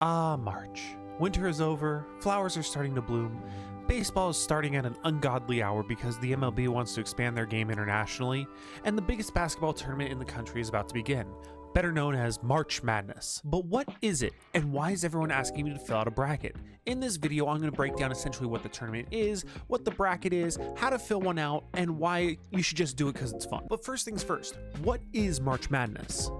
March. Winter is over, flowers are starting to bloom, baseball is starting at an ungodly hour because the MLB wants to expand their game internationally, and the biggest basketball tournament in the country is about to begin, better known as March Madness. But what is it, and why is everyone asking me to fill out a bracket? In this video, I'm going to break down essentially what the tournament is, what the bracket is, how to fill one out, and why you should just do it because it's fun. But first things first, what is March Madness?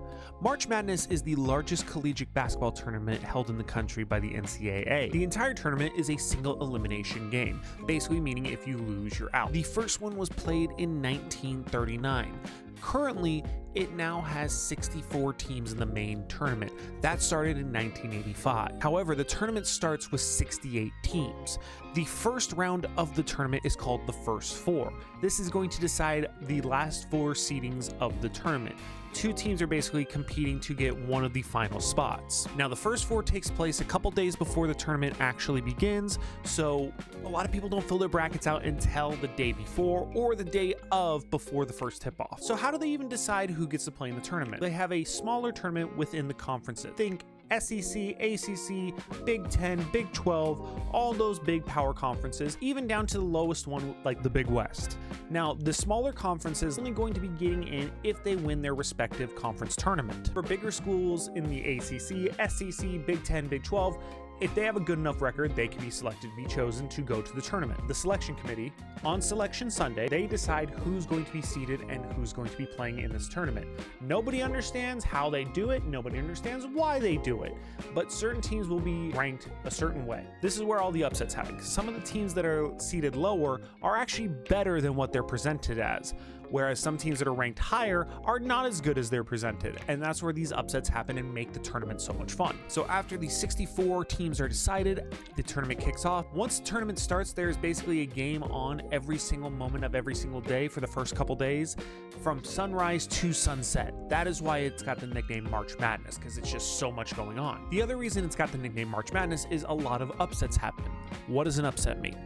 March Madness is the largest collegiate basketball tournament held in the country by the NCAA. The entire tournament is a single elimination game, basically meaning if you lose, you're out. The first one was played in 1939. Currently, it now has 64 teams in the main tournament. That started in 1985. However, the tournament starts with 68 teams. The first round of the tournament is called the First Four. This is going to decide the last four seedings of the tournament. Two teams are basically competing to get one of the final spots. Now, the First Four takes place a couple days before the tournament actually begins, so a lot of people don't fill their brackets out until the day before or the day of before the first tip-off. So how do they even decide who gets to play in the tournament? They have a smaller tournament within the conferences. Think SEC, ACC, Big 10, Big 12, all those big power conferences, even down to the lowest one like the Big West. Now, the smaller conferences are only going to be getting in if they win their respective conference tournament. For bigger schools in the ACC, SEC, Big 10, Big 12, if they have a good enough record, they can be selected to be chosen to go to the tournament. The selection committee, on Selection Sunday, they decide who's going to be seeded and who's going to be playing in this tournament. Nobody understands how they do it, nobody understands why they do it, but certain teams will be ranked a certain way. This is where all the upsets happen. Some of the teams that are seeded lower are actually better than what they're presented as, whereas some teams that are ranked higher are not as good as they're presented, and that's where these upsets happen and make the tournament so much fun. So after the 64 teams are decided, the tournament kicks off. Once the tournament starts, there's basically a game on every single moment of every single day for the first couple days, from sunrise to sunset. That is why it's got the nickname March Madness, because it's just so much going on. The other reason it's got the nickname March Madness is a lot of upsets happen. What does an upset mean?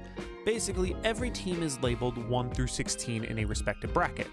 Basically, every team is labeled 1 through 16 in a respective bracket.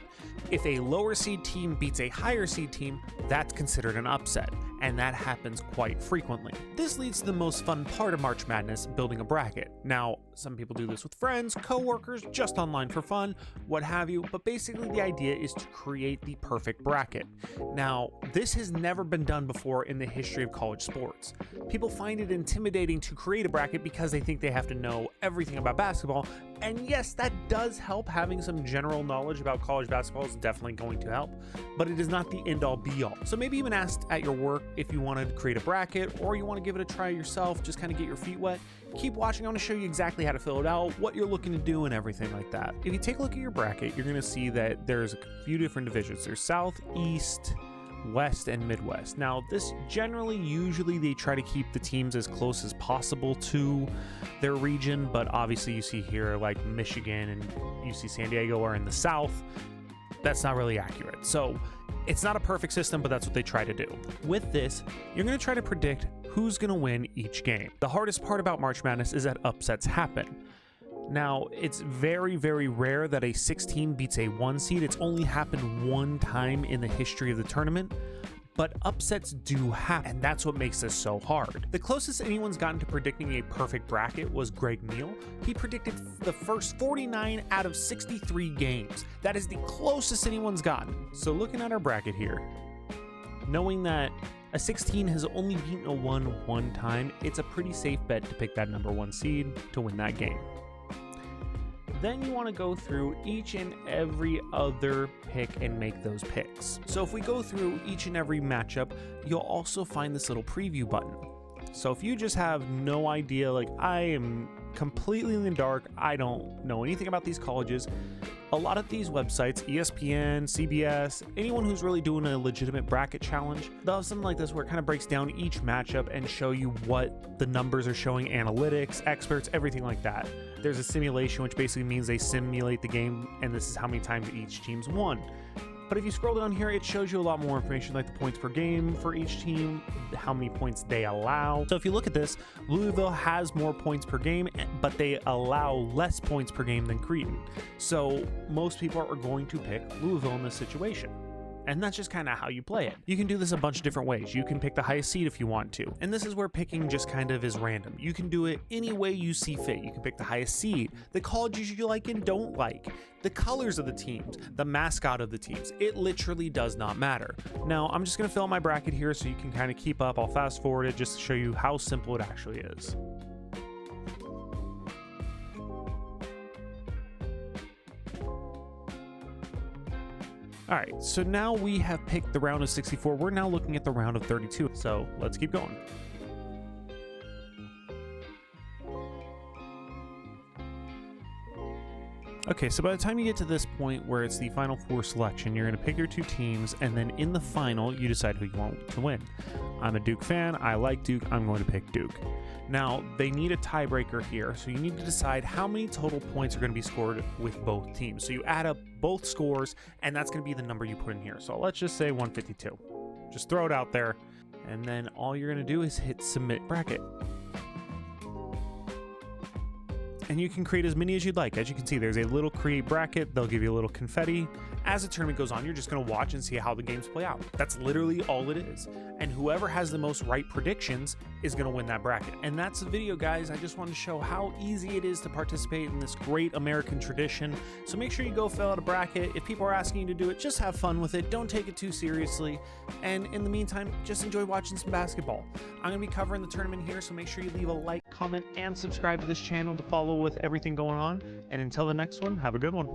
If a lower seed team beats a higher seed team, that's considered an upset, and that happens quite frequently. This leads to the most fun part of March Madness, building a bracket. Now, some people do this with friends, co-workers, just online for fun, what have you, but basically the idea is to create the perfect bracket. Now, this has never been done before in the history of college sports. People find it intimidating to create a bracket because they think they have to know everything about basketball, and yes, that does help. Having some general knowledge about college basketball is definitely going to help, but it is not the end-all be-all. So maybe even ask at your work if you want to create a bracket or you want to give it a try yourself, just kind of get your feet wet. Keep watching. I'm going to show you exactly how to fill it out, what you're looking to do, and everything like that. If you take a look at your bracket, you're going to see that there's a few different divisions. There's South, East, West, and Midwest. Now, this usually they try to keep the teams as close as possible to their region, but obviously you see here like Michigan and UC San Diego are in the South. That's not really accurate. So it's not a perfect system, but that's what they try to do. With this, you're going to try to predict who's going to win each game. The hardest part about March Madness is that upsets happen. Now, it's very, very rare that a 16 beats a 1 seed. It's only happened one time in the history of the tournament, but upsets do happen, and that's what makes this so hard. The closest anyone's gotten to predicting a perfect bracket was Greg Neal. He predicted the first 49 out of 63 games. That is the closest anyone's gotten. So looking at our bracket here, knowing that a 16 has only beaten a 1 one time, it's a pretty safe bet to pick that number 1 seed to win that game. Then you want to go through each and every other pick and make those picks. So if we go through each and every matchup, you'll also find this little preview button. So if you just have no idea, like I am completely in the dark, I don't know anything about these colleges, a lot of these websites, ESPN, CBS, anyone who's really doing a legitimate bracket challenge, they'll have something like this where it kind of breaks down each matchup and show you what the numbers are showing, analytics, experts, everything like that. There's a simulation, which basically means they simulate the game, and this is how many times each team's won. But if you scroll down here, it shows you a lot more information, like the points per game for each team, how many points they allow. So if you look at this, Louisville has more points per game, but they allow less points per game than Creighton. So most people are going to pick Louisville in this situation. And that's just kind of how you play it. You can do this a bunch of different ways. You can pick the highest seed if you want to. And this is where picking just kind of is random. You can do it any way you see fit. You can pick the highest seed, the colleges you like and don't like, the colors of the teams, the mascot of the teams. It literally does not matter. Now, I'm just going to fill out my bracket here so you can kind of keep up. I'll fast forward it just to show you how simple it actually is. All right, so now we have picked the round of 64. We're now looking at the round of 32. So let's keep going. Okay, so by the time you get to this point where it's the final four selection, you're going to pick your two teams, and then in the final, you decide who you want to win. I'm a Duke fan. I like Duke. I'm going to pick Duke. Now, they need a tiebreaker here, so you need to decide how many total points are going to be scored with both teams. So you add up both scores, and that's going to be the number you put in here. So let's just say 152. Just throw it out there, and then all you're going to do is hit Submit Bracket. And you can create as many as you'd like. As you can see, there's a little create bracket. They'll give you a little confetti. As the tournament goes on, you're just going to watch and see how the games play out. That's literally all it is. And whoever has the most right predictions is going to win that bracket. And that's the video, guys. I just wanted to show how easy it is to participate in this great American tradition. So make sure you go fill out a bracket. If people are asking you to do it, just have fun with it. Don't take it too seriously. And in the meantime, just enjoy watching some basketball. I'm going to be covering the tournament here, so make sure you leave a like, comment, and subscribe to this channel to follow with everything going on. And until the next one, have a good one.